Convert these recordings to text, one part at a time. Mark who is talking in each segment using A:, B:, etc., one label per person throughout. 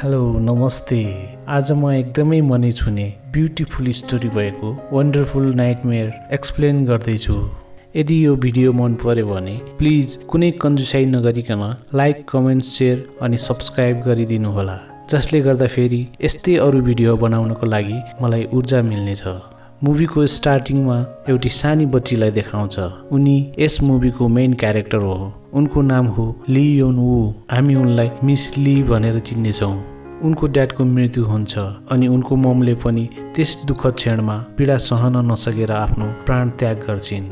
A: Hello नमस्ते। आज म एकदमै मनै छुने ब्युटिफुल स्टोरी भएको वन्डरफुल नाइटमेयर एक्सप्लेन गर्दैछु। यदि यो भिडियो मन पर्यो भने प्लिज कुनै कन्जुसाइ नगरिकन लाइक, कमेन्ट, सेयर अनि सब्स्क्राइब गरिदिनु होला, जसले गर्दा फेरि यस्तै अरू भिडियो बनाउनको लागि मलाई ऊर्जा मिल्नेछ। मुभीको स्टार्टिङमा एउटी सानी बच्चीलाई देखाउँछ। उनी यस मुभीको मेन क्यारेक्टर हो। उनको नाम हो ली योन वू। हामी उनलाई मिस ली भनेर चिन्नेछौँ। उनको ड्याडको मृत्यु हुन्छ अनि उनको ममले पनि त्यस दुःखद क्षणमा पीडा सहन नसकेर आफ्नो प्राण त्याग गर्छिन्।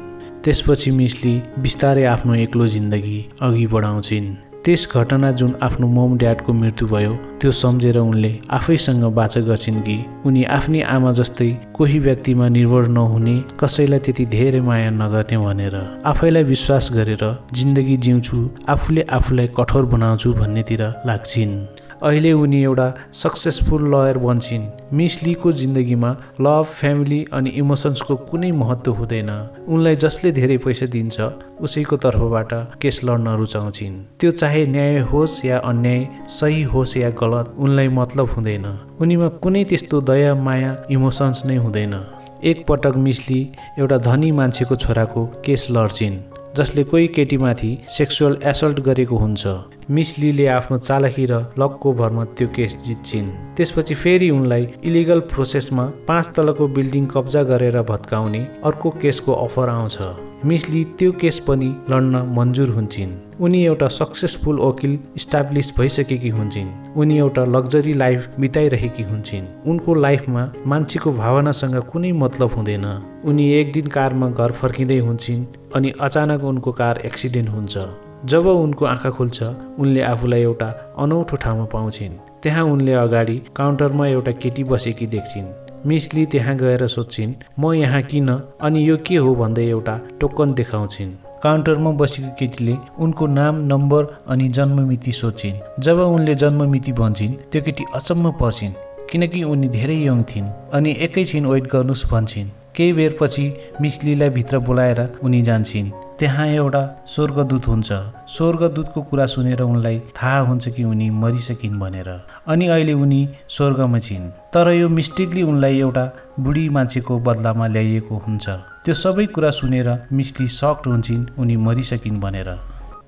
A: त्यसपछि मिस ली बिस्तारै आफ्नो एक्लो जिन्दगी अघि बढाउँछिन्। त्यस घटना जुन आफ्नो मम ड्याडको मृत्यु भयो त्यो सम्झेर उनले आफैसँग बाचा गर्छिन् कि उनी आफ्नै आमा जस्तै कोही व्यक्तिमा निर्भर नहुने, कसैलाई त्यति धेरै माया नगर्ने भनेर आफैलाई विश्वास गरेर जिन्दगी जिउँछु, आफूले आफूलाई कठोर बनाउँछु भन्नेतिर लाग्छिन्। अहिले उनी एउटा सक्सेसफुल लयर बन्छिन्। मिस लीको जिन्दगीमा लभ, फ्यामिली अनि इमोसन्सको कुनै महत्त्व हुँदैन। उनलाई जसले धेरै पैसा दिन्छ उसैको तर्फबाट केस लड्न रुचाउँछिन्। त्यो चाहे न्याय होस् या अन्याय, सही होस् या गलत, उनलाई मतलब हुँदैन। उनीमा कुनै त्यस्तो दया, माया, इमोसन्स नै हुँदैन। एक पटक मिस ली एउटा धनी मान्छेको छोराको केस लड्छिन् जसले कोही केटीमाथि सेक्सुअल एसल्ट गरेको हुन्छ। मिस लीले आफ्नो चालाकी र लकको भरमा त्यो केस जित्छिन्। त्यसपछि फेरि उनलाई इलिगल प्रोसेसमा 5 तलको बिल्डिङ कब्जा गरेर भत्काउने अर्को केसको अफर आउँछ। मिस ली त्यो केस पनि लड्न मन्जुर हुन्छन्। उनी एउटा सक्सेसफुल वकिल इस्टाब्लिस भइसकेकी हुन्छन्। उनी एउटा लग्जरी लाइफ बिताइरहेकी हुन्छन्। उनको लाइफमा मान्छेको भावनासँग कुनै मतलब हुँदैन। उनी एक दिन कारमा घर फर्किँदै हुन्छन् अनि अचानक उनको कार एक्सिडेन्ट हुन्छ। जब उनको आँखा खुल्छ उनले आफूलाई एउटा अनौठो ठाउँमा पाउँछिन्। त्यहाँ उनले अगाडि काउन्टरमा एउटा केटी बसेकी देख्छिन्। मिस ली त्यहाँ गएर सोध्छिन्, म यहाँ किन अनि यो के हो भन्दै एउटा टोकन देखाउँछिन्। काउन्टरमा बसेको केटीले उनको नाम, नम्बर अनि जन्ममिति सोध्छिन्। जब उनले जन्ममिति भन्छिन् त्यो केटी अचम्म पर्छिन् किनकि उनी धेरै यङ थिइन् अनि एकैछिन वेट गर्नुस् भन्छिन्। केही बेरपछि मिस लीलाई भित्र बोलाएर उनी जान्छिन्। त्यहाँ एउटा स्वर्गदूत हुन्छ। स्वर्गदूतको कुरा सुनेर उनलाई थाहा हुन्छ कि उनी मरिसकिन् भनेर अनि अहिले उनी स्वर्गमा छिन्। तर यो मिस्टेकली उनलाई एउटा बुढी मान्छेको बदलामा ल्याइएको हुन्छ। त्यो सबै कुरा सुनेर मिस ली सक्ड हुन्छन् उनी मरिसकिन् भनेर।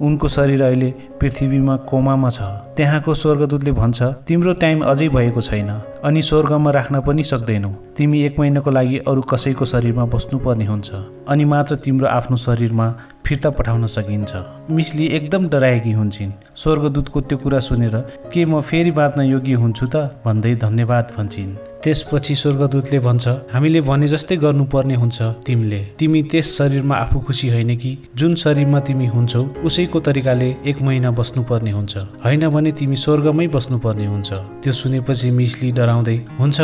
A: उनको शरीर अहिले पृथ्वीमा कोमामा छ। त्यहाँको स्वर्गदूतले भन्छ, तिम्रो टाइम अझै भएको छैन अनि स्वर्गमा राख्न पनि सक्दैनौ। तिमी 1 महिनाको लागि अरू कसैको शरीरमा बस्नुपर्ने हुन्छ अनि मात्र तिम्रो आफ्नो शरीरमा फिर्ता पठाउन सकिन्छ। मिस ली एकदम डराएकी हुन्छन्। स्वर्गदूतको त्यो कुरा सुनेर के म फेरि बाँच्न योग्य हुन्छु त भन्दै धन्यवाद भन्छन्। त्यसपछि स्वर्गदूतले भन्छ, हामीले भने जस्तै गर्नुपर्ने हुन्छ। तिमी त्यस शरीरमा आफू खुसी होइन कि जुन शरीरमा तिमी हुन्छौ उसैको तरिकाले 1 महिना बस्नुपर्ने हुन्छ, होइन भने तिमी स्वर्गमै बस्नुपर्ने हुन्छ। त्यो सुनेपछि मिस ली डराउँदै हुन्छ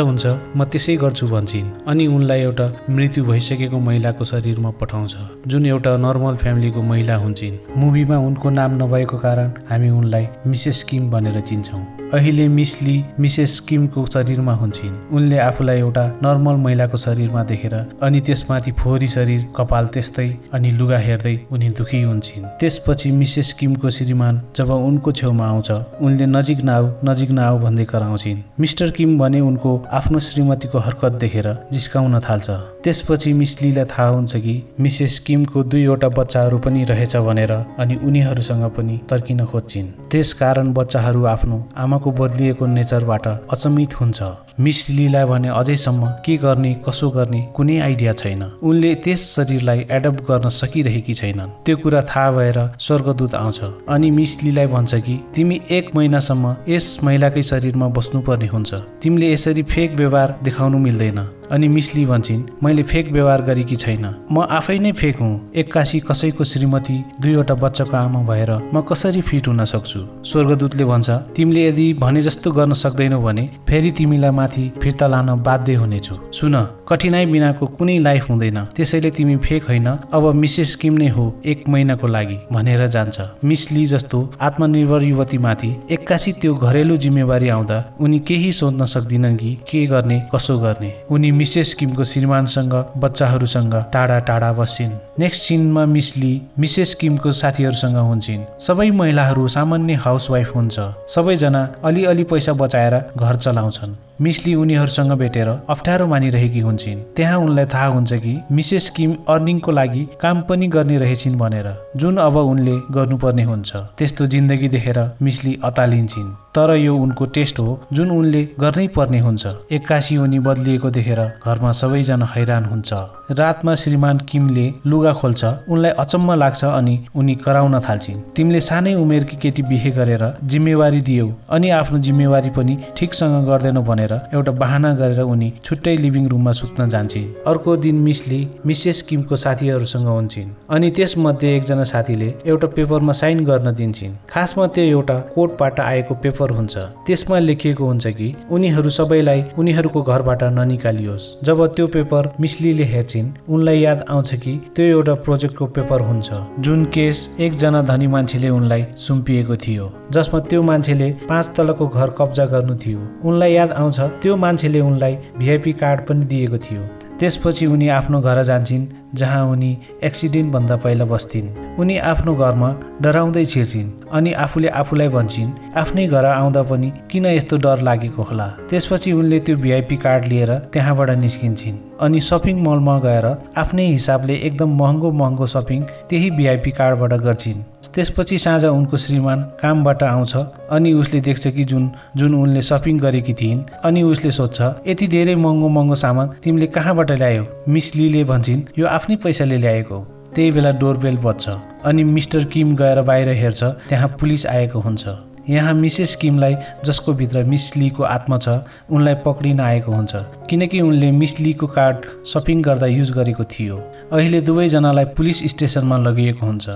A: म त्यसै गर्छु भन्छन् अनि उनलाई एउटा मृत्यु भइसकेको महिलाको शरीरमा पठाउँछ जुन एउटा नर्मल फ्यामिलीको महिला हुन्छन्। मुभीमा उनको नाम नभएको कारण हामी उनलाई मिसेस किम भनेर चिन्छौँ। अहिले मिस ली मिसेस किमको शरीरमा हुन्छन्। उनले आफूलाई एउटा नर्मल महिलाको शरीरमा देखेर अनि त्यसमाथि फोहोरी शरीर, कपाल त्यस्तै अनि लुगा हेर्दै उनी दुखी हुन्छन्। त्यसपछि मिसेस किमको श्रीमान जब उनको छेउमा आउँछ उनले नजिक नआऊ भन्दै कराउँछिन्। मिस्टर किम भने उनको आफ्नो श्रीमतीको हरकत देखेर जिस्काउन थाल्छ। त्यसपछि मिस लीलाई थाहा हुन्छ कि मिसेस किमको 2वटा बच्चाहरू पनि रहेछ भनेर अनि उनीहरूसँग पनि तर्किन खोज्छिन्। त्यसकारण बच्चाहरू आफ्नो आमाको बदलिएको नेचरबाट अचम्मित हुन्छ। मिस लीलाई भने अझैसम्म के गर्ने, कसो गर्ने कुनै आइडिया छैन। उनले त्यस शरीरलाई एडप्ट गर्न सकिरहेकी छैनन्। त्यो कुरा थाहा भएर स्वर्गदूत आउँछ अनि मिस लीलाई भन्छ कि तिमी 1 महिनासम्म यस महिलाकै शरीरमा बस्नुपर्ने हुन्छ। तिमीले यसरी फेक व्यवहार देखाउनु मिल्दैन। अनि मिस ली भन्छन्, मैले फेक व्यवहार गरेकी छैन, म आफै नै फेक हुँ। 81 कसैको श्रीमती, 2वटा बच्चाको आमा भएर म कसरी फिट हुन सक्छु? स्वर्गदूतले भन्छ, तिमीले यदि भने जस्तो गर्न सक्दैनौ भने फेरि तिमीलाई माथि फिर्ता लान बाध्य हुनेछु। सुन, कठिनाई बिनाको कुनै लाइफ हुँदैन, त्यसैले तिमी फेक होइन, अब मिसेस किम नै हो 1 महिनाको लागि भनेर जान्छ। मिस ली जस्तो आत्मनिर्भर युवतीमाथि एक्कासी त्यो घरेलु जिम्मेवारी आउँदा उनी केही सोच्न सक्दिनन् कि के गर्ने कसो गर्ने। उनी मिसेस किमको श्रीमानसँग बच्चाहरूसँग टाढा टाढा बस्छिन्। नेक्स्ट सिनमा मिस ली मिसेस किमको साथीहरूसँग हुन्छन्। सबै महिलाहरू सामान्य हाउसवाइफ हुन्छ, सबैजना अलिअलि पैसा बचाएर घर चलाउँछन्। मिसली उनीहरूसँग भेटेर अप्ठ्यारो मानिरहेकी हुन्छन्। त्यहाँ उनलाई थाहा हुन्छ कि मिसेस किम अर्निङको लागि काम पनि गर्ने रहेछिन् भनेर, जुन अब उनले गर्नुपर्ने हुन्छ। त्यस्तो जिन्दगी देखेर मिसली अतालिन्छन्, तर यो उनको टेस्ट हो जुन उनले गर्नै पर्ने हुन्छ। एक्कासी उनी बदलिएको देखेर घरमा सबैजना हैरान हुन्छ। रातमा श्रीमान किमले लुगा खोल्छ, उनलाई अचम्म लाग्छ अनि उनी कराउन थाल्छिन्। तिमीले सानै उमेरकी केटी बिहे गरेर जिम्मेवारी दियौ अनि आफ्नो जिम्मेवारी पनि ठिकसँग गर्दैनौ भनेर एउटा बहाना गरेर उनी छुट्टै लिभिङ रुममा सुत्न जान्छन्। अर्को दिन मिसली मिसेस किमको साथीहरूसँग हुन्छन् अनि त्यसमध्ये एकजना साथीले एउटा पेपरमा साइन गर्न दिन्छन्। खासमा त्यो एउटा कोर्टबाट आएको पेपर हुन्छ। त्यसमा लेखिएको हुन्छ कि उनीहरू सबैलाई उनीहरूको घरबाट ननिकालियोस्। जब त्यो पेपर मिसलीले हेर्छिन्, उनलाई याद आउँछ कि त्यो एउटा प्रोजेक्टको पेपर हुन्छ, जुन केस एकजना धनी मान्छेले उनलाई सुम्पिएको थियो, जसमा त्यो मान्छेले 5 तलको घर कब्जा गर्नु थियो। उनलाई याद आउँछ त्यो मान्छेले उनलाई भिआइपी कार्ड पनि दिएको थियो। त्यसपछि उनी आफ्नो घर जान्छन् जहाँ उनी एक्सिडेन्ट भन्दा पहिला बस्थिन्। उनी आफ्नो घरमा डराउँदै छिर्छिन् अनि आफूले आफूलाई भन्छन् आफ्नै घर आउँदा पनि किन यस्तो डर लागेको होला। त्यसपछि उनले त्यो भिआइपी कार्ड लिएर त्यहाँबाट निस्किन्छन् अनि सपिङ मलमा गएर आफ्नै हिसाबले एकदम महँगो सपिङ त्यही भिआइपी कार्डबाट गर्छिन्। त्यसपछि साँझ उनको श्रीमान कामबाट आउँछ अनि उसले देख्छ कि जुन उनले सपिङ गरेकी थिइन् अनि उसले सोध्छ यति धेरै महँगो सामान तिमीले कहाँबाट ल्यायौ। मिस लीले भन्छन् यो आफ्नै पैसाले ल्याएको। त्यही बेला डोरबेल बज्छ अनि मिस्टर किम गएर बाहिर हेर्छ, त्यहाँ पुलिस आएको हुन्छ। यहाँ मिसेस किमलाई, जसको भित्र मिस लीको आत्मा छ, उनलाई पक्रिन आएको हुन्छ किनकि उनले मिस लीको कार्ड सपिङ गर्दा युज गरेको थियो। अहिले दुवैजनालाई पुलिस स्टेसनमा लगिएको हुन्छ।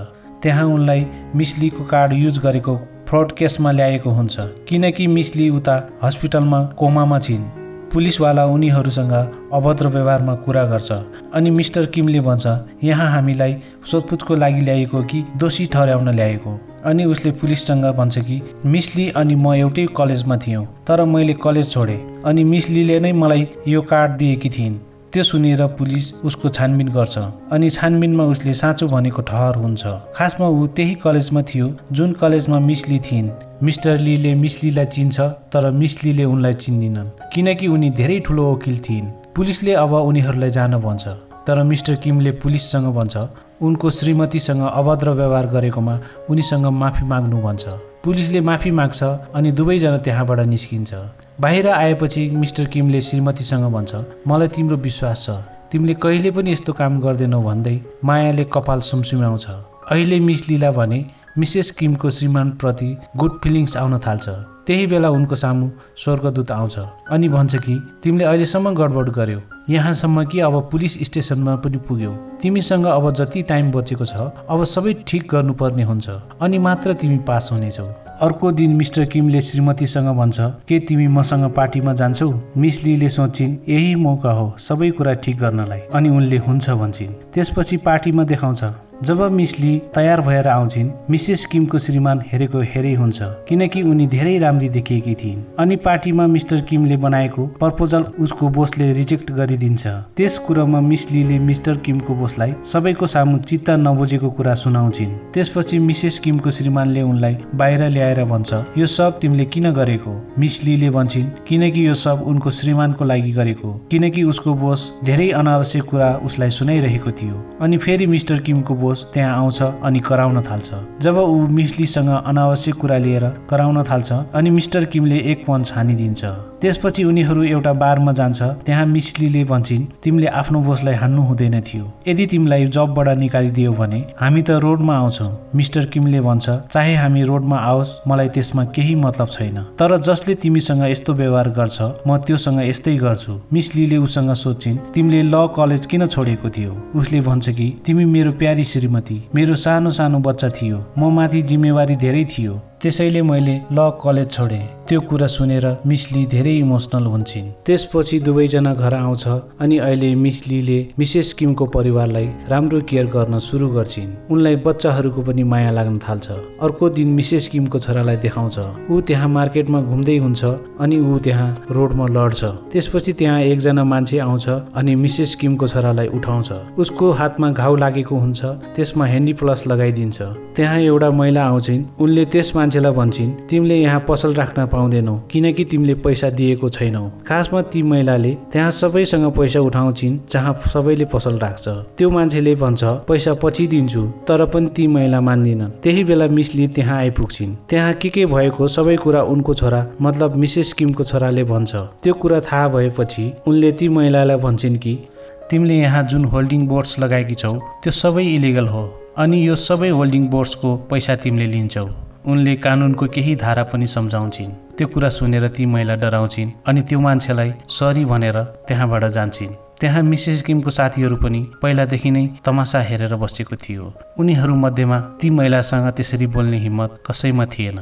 A: त्यहाँ उनलाई मिस लीको कार्ड युज गरेको फ्रड केसमा ल्याएको हुन्छ किनकि मिस ली उता हस्पिटलमा कोमामा छिन्। पुलिसवाला उनीहरूसँग अभद्र व्यवहारमा कुरा गर्छ अनि मिस्टर किमले भन्छ यहाँ हामीलाई सोधपुछको लागि ल्याएको कि दोषी ठहर्याउन ल्याएको। अनि उसले पुलिससँग भन्छ कि मिस ली अनि म एउटै कलेजमा थियौँ, तर मैले कलेज छोडेँ अनि मिस लीले नै मलाई यो कार्ड दिएकी थिइन्। त्यो सुनेर पुलिस उसको छानबिन गर्छ अनि छानबिनमा उसले साँचो भनेको ठहर हुन्छ। खासमा ऊ त्यही कलेजमा थियो जुन कलेजमा मिस ली थिइन्। मिस्टर लीले मिस लीलाई चिन्छ तर मिस लीले उनलाई चिन्दिनन् किनकि उनी धेरै ठुलो वकिल थिइन्। पुलिसले अब उनीहरूलाई जान भन्छ, तर मिस्टर किमले पुलिससँग भन्छ उनको श्रीमतीसँग अभद्र व्यवहार गरेकोमा उनीसँग माफी माग्नु भन्छ। पुलिसले माफी माग्छ अनि दुवैजना त्यहाँबाट निस्किन्छ। बाहिर आएपछि मिस्टर किमले श्रीमतीसँग भन्छ मलाई तिम्रो विश्वास छ, तिमीले कहिले पनि यस्तो काम गर्दैनौ भन्दै मायाले कपाल सुमसुम्याउँछ। अहिले मिस लीला भने मिसेस किमको श्रीमानप्रति गुड फिलिङ्स आउन थाल्छ। त्यही बेला उनको सामु स्वर्गदूत आउँछ अनि भन्छ कि तिमीले अहिलेसम्म गडबड गर्यौ, यहाँसम्म कि अब पुलिस स्टेसनमा पनि पुग्यौ। तिमीसँग अब जति टाइम बचेको छ अब सबै ठिक गर्नुपर्ने हुन्छ अनि मात्र तिमी पास हुनेछौ। अर्को दिन मिस्टर किमले श्रीमतीसँग भन्छ के तिमी मसँग पार्टीमा जान्छौ। मिस लीले सोच्छिन् यही मौका हो सबै कुरा ठिक गर्नलाई अनि उनले हुन्छ भन्छन्। त्यसपछि पार्टीमा देखाउँछ। जब मिस ली तयार भएर आउँछिन्, मिसेस किमको श्रीमान हेरेको हेरै हुन्छ किनकि उनी धेरै राम्री देखिएकी थिइन् अनि पार्टीमा मिस्टर किमले बनाएको प्रपोजल उसको बोसले रिजेक्ट गरिदिन्छ। त्यस कुरामा मिस लीले मिस्टर किमको बोसलाई सबैको सामु चित्त नबुझेको कुरा सुनाउँछिन्। त्यसपछि मिसेस किमको श्रीमानले उनलाई बाहिर ल्याएर भन्छ यो सब तिमीले किन गरेको। मिस लीले भन्छन् किनकि यो सब उनको श्रीमानको लागि गरेको, किनकि उसको बोस धेरै अनावश्यक कुरा उसलाई सुनाइरहेको थियो। अनि फेरि मिस्टर किमको बोस त्यहाँ आउँछ अनि कराउन थाल्छ। जब ऊ मिस लीसँग अनावश्यक कुरा लिएर कराउन थाल्छ अनि मिस्टर किमले एक पञ्च हानिदिन्छ। त्यसपछि उनीहरू एउटा बारमा जान्छ। त्यहाँ मिस लीले भन्छन् तिमीले आफ्नो बोसलाई हान्नु हुँदैन थियो, यदि तिमीलाई जबबाट निकालिदियो भने हामी त रोडमा आउँछौ। मिस्टर किमले भन्छ चाहे हामी रोडमा आओस् मलाई त्यसमा केही मतलब छैन, तर जसले तिमीसँग यस्तो व्यवहार गर्छ म त्योसँग यस्तै गर्छु। मिस लीले उसँग सोध्छिन् तिमीले ल कलेज किन छोडेको थियो। उसले भन्छ कि तिमी मेरो प्यारी श्रीमती, मेरो सानो सानो बच्चा थियो, म माथि जिम्मेवारी धेरै थियो, त्यसैले मैले ल कलेज छोडेँ। त्यो कुरा सुनेर मिसली धेरै इमोसनल हुन्छन्। त्यसपछि दुवैजना घर आउँछ अनि अहिले मिसलीले मिसेस किमको परिवारलाई राम्रो केयर गर्न सुरु गर्छिन्। उनलाई बच्चाहरूको पनि माया लाग्न थाल्छ। अर्को दिन मिसेस किमको छोरालाई देखाउँछ। ऊ त्यहाँ मार्केटमा घुम्दै हुन्छ अनि ऊ त्यहाँ रोडमा लड्छ। त्यसपछि त्यहाँ एकजना मान्छे आउँछ अनि मिसेस किमको छोरालाई उठाउँछ। उसको हातमा घाउ लागेको हुन्छ, त्यसमा ह्यान्डी प्लस लगाइदिन्छ। त्यहाँ एउटा महिला आउँछिन्। उनले त्यस मान्छेलाई भन्छन्, तिमीले यहाँ पसल राख्न पाउँदैनौ किनकि तिमीले पैसा दिएको छैनौ। खासमा ती महिलाले त्यहाँ सबैसँग पैसा उठाउँछिन् जहाँ सबैले पसल राख्छ। त्यो मान्छेले भन्छ पैसा पछि दिन्छु, तर पनि ती महिला मान्दिनन्। त्यही बेला मिसली त्यहाँ आइपुग्छिन्। त्यहाँ के भएको सबै कुरा उनको छोरा मतलब मिसेस किमको छोराले भन्छ। त्यो कुरा थाहा भएपछि उनले ती महिलालाई भन्छन् कि तिमीले यहाँ जुन होल्डिङ बोर्ड्स लगाएकी छौ त्यो सबै इलिगल हो अनि यो सबै होल्डिङ बोर्ड्सको पैसा तिमीले लिन्छौ। उनले कानुनको केही धारा पनि सम्झाउँछिन्। त्यो कुरा सुनेर ती महिला डराउँछिन् अनि त्यो मान्छेलाई सरी भनेर त्यहाँबाट जान्छिन्। त्यहाँ मिसेस किमको साथीहरू पनि पहिलादेखि नै तमासा हेरेर बसेको थियो। उनीहरू मध्येमा ती महिलासँग त्यसरी बोल्ने हिम्मत कसैमा थिएन।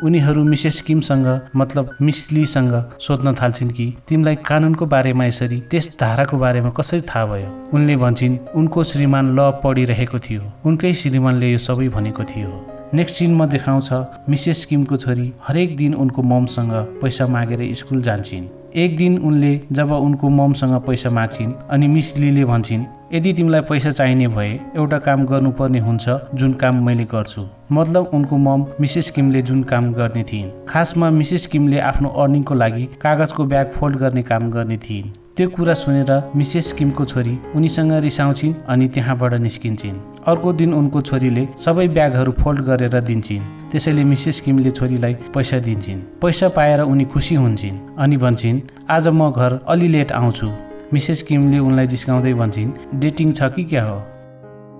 A: उनीहरू मिसेस किमसँग मतलब मिसलीसँग सोध्न थाल्छिन् कि तिमीलाई कानुनको बारेमा यसरी त्यस धाराको बारेमा कसरी थाहा भयो। उनले भन्छन् उनको श्रीमान ल पढिरहेको थियो, उनकै श्रीमानले यो सबै भनेको थियो। नेक्स्ट सिनमा देखाउँछ मिसेस किमको छोरी हरेक दिन उनको ममसँग पैसा मागेर स्कुल जान्छिन्। एक दिन उनले जब उनको ममसँग पैसा माग्छिन् अनि मिसलीले भन्छन् यदि तिमीलाई पैसा चाहिने भए एउटा काम गर्नुपर्ने हुन्छ जुन काम मैले गर्छु। मतलब उनको मम मिसेस किमले जुन काम गर्ने थिइन्। खासमा मिसेस किमले आफ्नो अर्निङको लागि कागजको ब्याग फोल्ड गर्ने काम गर्ने थिइन्। त्यो कुरा सुनेर मिसेस किमको छोरी उनीसँग रिसाउँछिन् अनि त्यहाँबाट निस्किन्छन्। अर्को दिन उनको छोरीले सबै ब्यागहरू फोल्ड गरेर दिन्छन्। त्यसैले मिसेस किमले छोरीलाई पैसा दिन्छन्। पैसा पाएर उनी खुसी हुन्छन् अनि भन्छन् आज म घर अलि लेट आउँछु। मिसेस किमले उनलाई जिस्काउँदै भन्छन् डेटिङ छ कि क्या हो।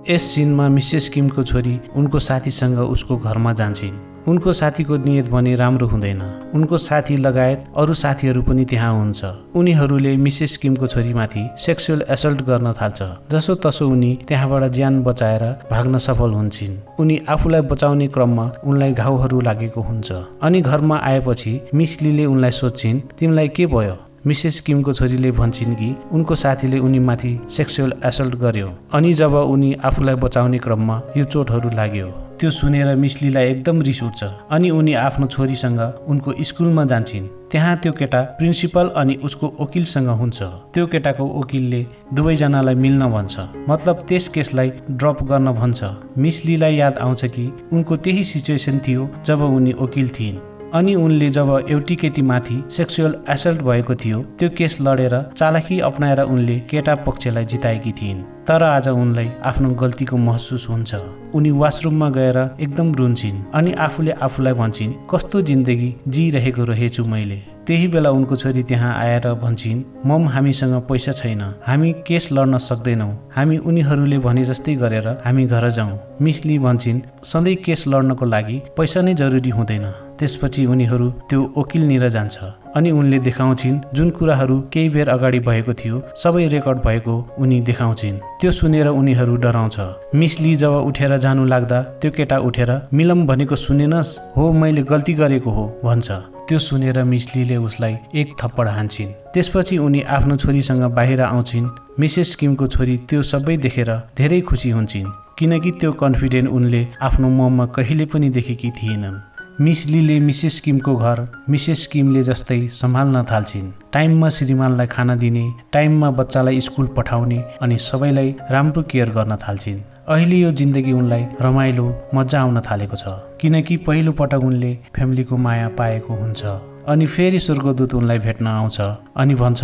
A: यस सिनमा मिसेस किमको छोरी उनको साथीसँग उसको घरमा जान्छन्। उनको साथीको नियत भने राम्रो हुँदैन। उनको साथी लगायत अरू साथीहरू पनि त्यहाँ हुन्छ। उनीहरूले मिसेस किमको छोरीमाथि सेक्सुअल एसल्ट गर्न थाल्छ। जसो तसो उनी त्यहाँबाट ज्यान बचाएर भाग्न सफल हुन्छन्। उनी आफूलाई बचाउने क्रममा उनलाई घाउहरू लागेको हुन्छ अनि घरमा आएपछि मिसलीले उनलाई सोध्छिन् तिमीलाई के भयो। मिसेस किमको छोरीले भन्छन् कि उनको साथीले उनीमाथि सेक्सुअल एसल्ट गर्यो अनि जब उनी आफूलाई बचाउने क्रममा यो चोटहरू लाग्यो। त्यो सुनेर मिसलीलाई एकदम रिस उठ्छ अनि उनी आफ्नो छोरीसँग उनको स्कुलमा जान्छन्। त्यहाँ त्यो केटा प्रिन्सिपल अनि उसको वकिलसँग हुन्छ। त्यो केटाको वकिलले दुवैजनालाई मिल्न भन्छ, मतलब त्यस केसलाई ड्रप गर्न भन्छ। मिसलीलाई याद आउँछ कि उनको त्यही सिचुएसन थियो जब उनी वकिल थिइन् अनि उनले जब एउटी केटीमाथि सेक्सुअल एसल्ट भएको थियो त्यो केस लडेर चालाकी अपनाएर उनले केटा पक्षलाई जिताएकी थिइन्। तर आज उनलाई आफ्नो गल्तीको महसुस हुन्छ। उनी वासरुममा गएर एकदम रुन्छिन् अनि आफूले आफूलाई भन्छन् कस्तो जिन्दगी जिरहेको रहेछु मैले। त्यही बेला उनको छोरी त्यहाँ आएर भन्छन् मम हामीसँग पैसा छैन, हामी केस लड्न सक्दैनौ, हामी उनीहरूले भने जस्तै गरेर हामी घर जाउँ। मिसली भन्छन् सधैँ केस लड्नको लागि पैसा नै जरुरी हुँदैन। त्यसपछि उनीहरू त्यो वकिलनिर जान्छ अनि उनले देखाउँछिन् जुन कुराहरू केही बेर अगाडि भएको थियो सबै रेकर्ड भएको उनी देखाउँछिन्। त्यो सुनेर उनीहरू डराउँछ। मिसली जब उठेर जानु लाग्दा त्यो केटा उठेर मिलम भनेको सुनेनस्, हो मैले गल्ती गरेको हो भन्छ। त्यो सुनेर मिसलीले उसलाई एक थप्पड हान्छिन्। त्यसपछि उनी आफ्नो छोरीसँग बाहिर आउँछिन्। मिसेस किमको छोरी त्यो सबै देखेर धेरै खुसी हुन्छन् किनकि त्यो कन्फिडेन्ट उनले आफ्नो मममा कहिले पनि देखेकी थिएनन्। मिसलीले मिसेस किमको घर मिसेस किमले जस्तै सम्हाल्न थाल्छिन्। टाइममा श्रीमानलाई खाना दिने, टाइममा बच्चालाई स्कुल पठाउने अनि सबैलाई राम्रो केयर गर्न थाल्छिन्। अहिले यो जिन्दगी उनलाई रमाइलो मजा आउन थालेको छ किनकि पहिलो पटक उनले फ्यामिलीको माया पाएको हुन्छ। अनि फेरि स्वर्गदूत उनलाई भेट्न आउँछ अनि भन्छ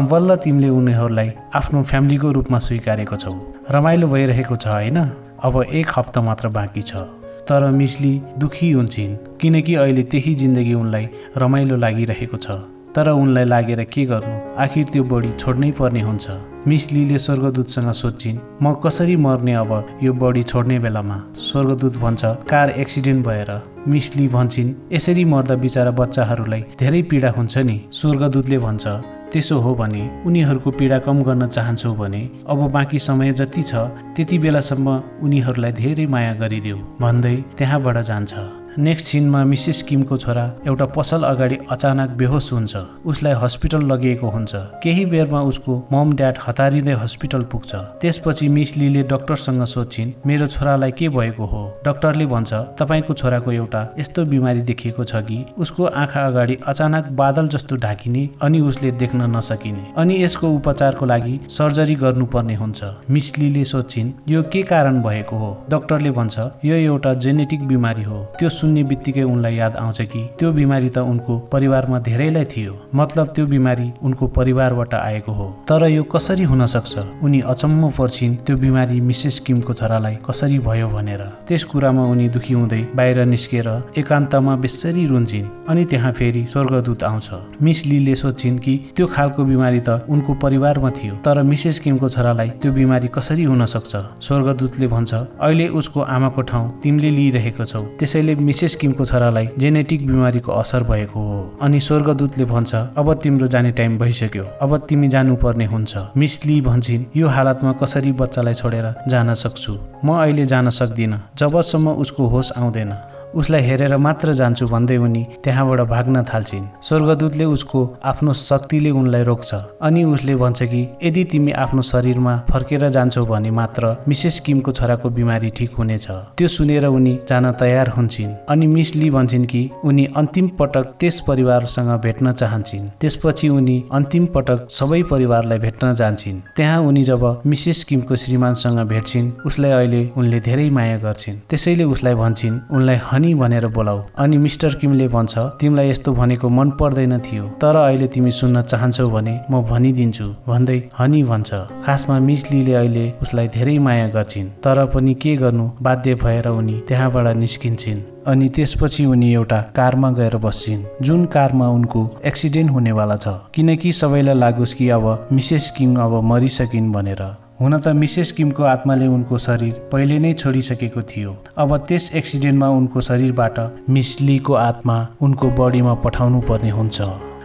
A: बल्ल तिमीले उनीहरूलाई आफ्नो फ्यामिलीको रूपमा स्वीकारेको छौ, रमाइलो भइरहेको छ होइन, अब एक हप्ता मात्र बाँकी छ। तर मिसली दुखी हुन्छन् किनकि अहिले त्यही जिन्दगी उनलाई रमाइलो लागिरहेको छ। तर उनलाई लागेर के गर्नु, आखिर त्यो बडी छोड्नै पर्ने हुन्छ। मिसलीले स्वर्गदूतसँग सोध्छिन् म कसरी मर्ने अब यो बडी छोड्ने बेलामा। स्वर्गदूत भन्छ कार एक्सिडेन्ट भएर। मिसली भन्छन् यसरी मर्दा बिचारा बच्चाहरूलाई धेरै पीडा हुन्छ नि। स्वर्गदूतले भन्छ त्यसो हो भने उनीहरूको पीडा कम गर्न चाहन्छौ भने अब बाँकी समय जति छ त्यति बेलासम्म उनीहरूलाई धेरै माया गरिदेऊ भन्दै त्यहाँबाट जान्छ। नेक्स्ट सिनमा मिसेस किमको छोरा एउटा पसल अगाडि अचानक बेहोस हुन्छ। उसलाई हस्पिटल लगिएको हुन्छ। केही बेरमा उसको मम ड्याड हतारिँदै हस्पिटल पुग्छ। त्यसपछि मिस लीले डाक्टरसँग सोध्छिन् मेरो छोरालाई के भएको हो। डाक्टरले भन्छ तपाईको छोराको एउटा यस्तो बिमारी देखिएको छ कि उसको आँखा अगाडि अचानक बादल जस्तो ढाकिने अनि उसले देख्न नसकिने अनि यसको उपचारको लागि सर्जरी गर्नुपर्ने हुन्छ। मिस लीले सोध्छिन् यो के कारण भएको हो। डाक्टरले भन्छ यो एउटा जेनेटिक बिमारी हो। त्यो सुन्ने बित्तिकै उनलाई याद आउँछ कि त्यो बिमारी त उनको परिवारमा धेरैलाई थियो, मतलब त्यो बिमारी उनको परिवारबाट आएको हो। तर यो कसरी हुन सक्छ। उनी अचम्म पर्छिन् त्यो बिमारी मिसेस किमको छोरालाई कसरी भयो भनेर। त्यस कुरामा उनी दुखी हुँदै बाहिर निस्केर एकान्तमा बेसरी रुन्छिन्। अनि त्यहाँ फेरि स्वर्गदूत आउँछ। मिस लीले सोध्छिन् कि त्यो खालको बिमारी त उनको परिवारमा थियो, तर मिसेस किमको छोरालाई त्यो बिमारी कसरी हुन सक्छ। स्वर्गदूतले भन्छ अहिले उसको आमाको ठाउँ तिमीले लिइरहेको छौ, त्यसैले मिसेस किमको छोरालाई जेनेटिक बिमारीको असर भएको हो। अनि स्वर्गदूतले भन्छ अब तिम्रो जाने टाइम भइसक्यो, अब तिमी जानुपर्ने हुन्छ। मिस ली भन्छिन् यो हालतमा कसरी बच्चालाई छोडेर जान सक्छु। म अहिले जान सक्दिन जबसम्म उसको होस आउँदैन। उसलाई हेरेर मात्र जान्छु भन्दै उनी त्यहाँबाट भाग्न थाल्छिन्। स्वर्गदूतले उसको आफ्नो शक्तिले उनलाई रोक्छ अनि उसले भन्छ कि यदि तिमी आफ्नो शरीरमा फर्केर जान्छौ भने मात्र मिसेस किमको छोराको बिमारी ठिक हुनेछ। त्यो सुनेर उनी जान तयार हुन्छन्। अनि मिस ली भन्छन् कि उनी अन्तिम पटक त्यस परिवारसँग भेट्न चाहन्छन्। त्यसपछि उनी अन्तिम पटक सबै परिवारलाई भेट्न जान्छन्। त्यहाँ उनी जब मिसेस किमको श्रीमानसँग भेट्छिन् उसलाई अहिले उनले धेरै माया गर्छिन्। त्यसैले उसलाई भन्छन् उनलाई हनी भनेर बोलाऊ। अनि मिस्टर किमले भन्छ तिमीलाई यस्तो भनेको मन पर्दैन थियो, तर अहिले तिमी सुन्न चाहन्छौ भने म भनिदिन्छु भन्दै हनी भन्छ। खासमा मिस लीले अहिले उसलाई धेरै माया गर्छिन्, तर पनि के गर्नु बाध्य भएर उनी त्यहाँबाट निस्किन्छन्। अनि त्यसपछि उनी एउटा कारमा गएर बस्छिन् जुन कारमा उनको एक्सिडेन्ट हुनेवाला छ, किनकि सबैलाई लागोस् कि अब मिसेस किम अब मरिसकिन् भनेर। हुन त मिसेस किमको आत्माले उनको शरीर पहिले नै छोडिसकेको थियो। अब त्यस एक्सिडेन्टमा उनको शरीरबाट मिस लीको आत्मा उनको बडीमा पठाउनु पर्ने हुन्छ।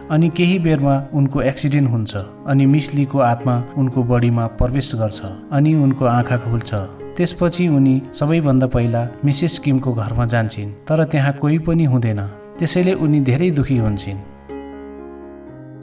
A: अनि केही बेरमा उनको एक्सिडेन्ट हुन्छ अनि मिस लीको आत्मा उनको बडीमा प्रवेश गर्छ अनि उनको आँखा खुल्छ। त्यसपछि उनी सबैभन्दा पहिला मिसेस किमको घरमा जान्छन्, तर त्यहाँ कोही पनि हुँदैन। त्यसैले उनी धेरै दुखी हुन्छन्।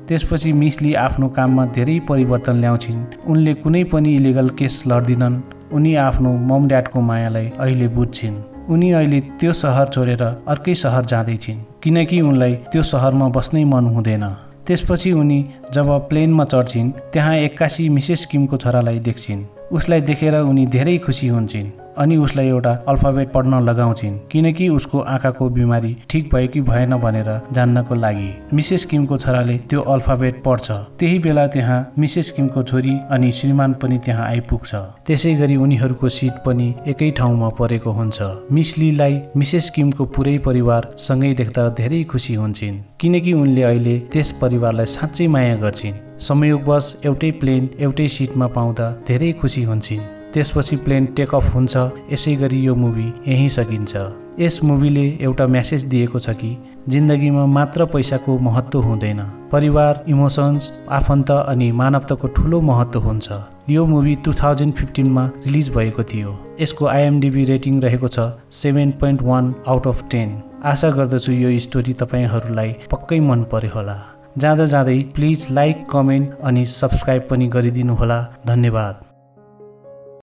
A: त्यसपछि मिस ली आफ्नो काममा धेरै परिवर्तन ल्याउँछिन्। उनले कुनै पनि इलिगल केस लड्दिनन्। उनी आफ्नो मम ड्याडको मायालाई अहिले बुझ्छिन्। उनी अहिले त्यो सहर छोडेर अर्कै सहर जाँदैछिन् किनकि उनलाई त्यो सहरमा बस्नै मन हुँदैन। त्यसपछि उनी जब प्लेनमा चढ्छिन् त्यहाँ एक्कासी मिसेस किमको छोरालाई देख्छिन्। उसलाई देखेर उनी धेरै खुसी हुन्छन् अनि उसलाई एउटा अल्फाबेट पढ्न लगाउँछिन् किनकि उसको आँखाको बिमारी ठिक भयो कि भएन भनेर जान्नको लागि। मिसेस किमको छोराले त्यो अल्फाबेट पढ्छ। त्यही बेला त्यहाँ मिसेस किमको छोरी अनि श्रीमान पनि त्यहाँ आइपुग्छ। त्यसै गरी उनीहरूको सिट पनि एकै ठाउँमा परेको हुन्छ। मिस लीलाई मिसेस किमको पुरै परिवार सँगै देख्दा धेरै खुसी हुन्छन् किनकि उनले अहिले त्यस परिवारलाई साँच्चै माया गर्छिन्। संयोगवश एउटै प्लेन एउटै सिटमा पाउँदा धेरै खुसी हुन्छन्। त्यसपछि प्लेन टेक अफ हुन्छ। यसै गरी यो मुभी यहीँ सकिन्छ। यस मुभीले एउटा मेसेज दिएको छ कि जिन्दगीमा मात्र पैसाको महत्त्व हुँदैन, परिवार, इमोसन्स, आफन्त अनि मानवताको ठूलो महत्त्व हुन्छ। यो मुभी 2015 मा रिलिज भएको थियो। यसको IMDb रेटिङ रहेको छ 7.1 आउट अफ 10। आशा गर्दछु यो स्टोरी तपाईहरूलाई पक्कै मन पर्यो होला। जाँदा जाँदै प्लिज लाइक, कमेन्ट अनि सब्स्क्राइब पनि गरिदिनु होला। धन्यवाद।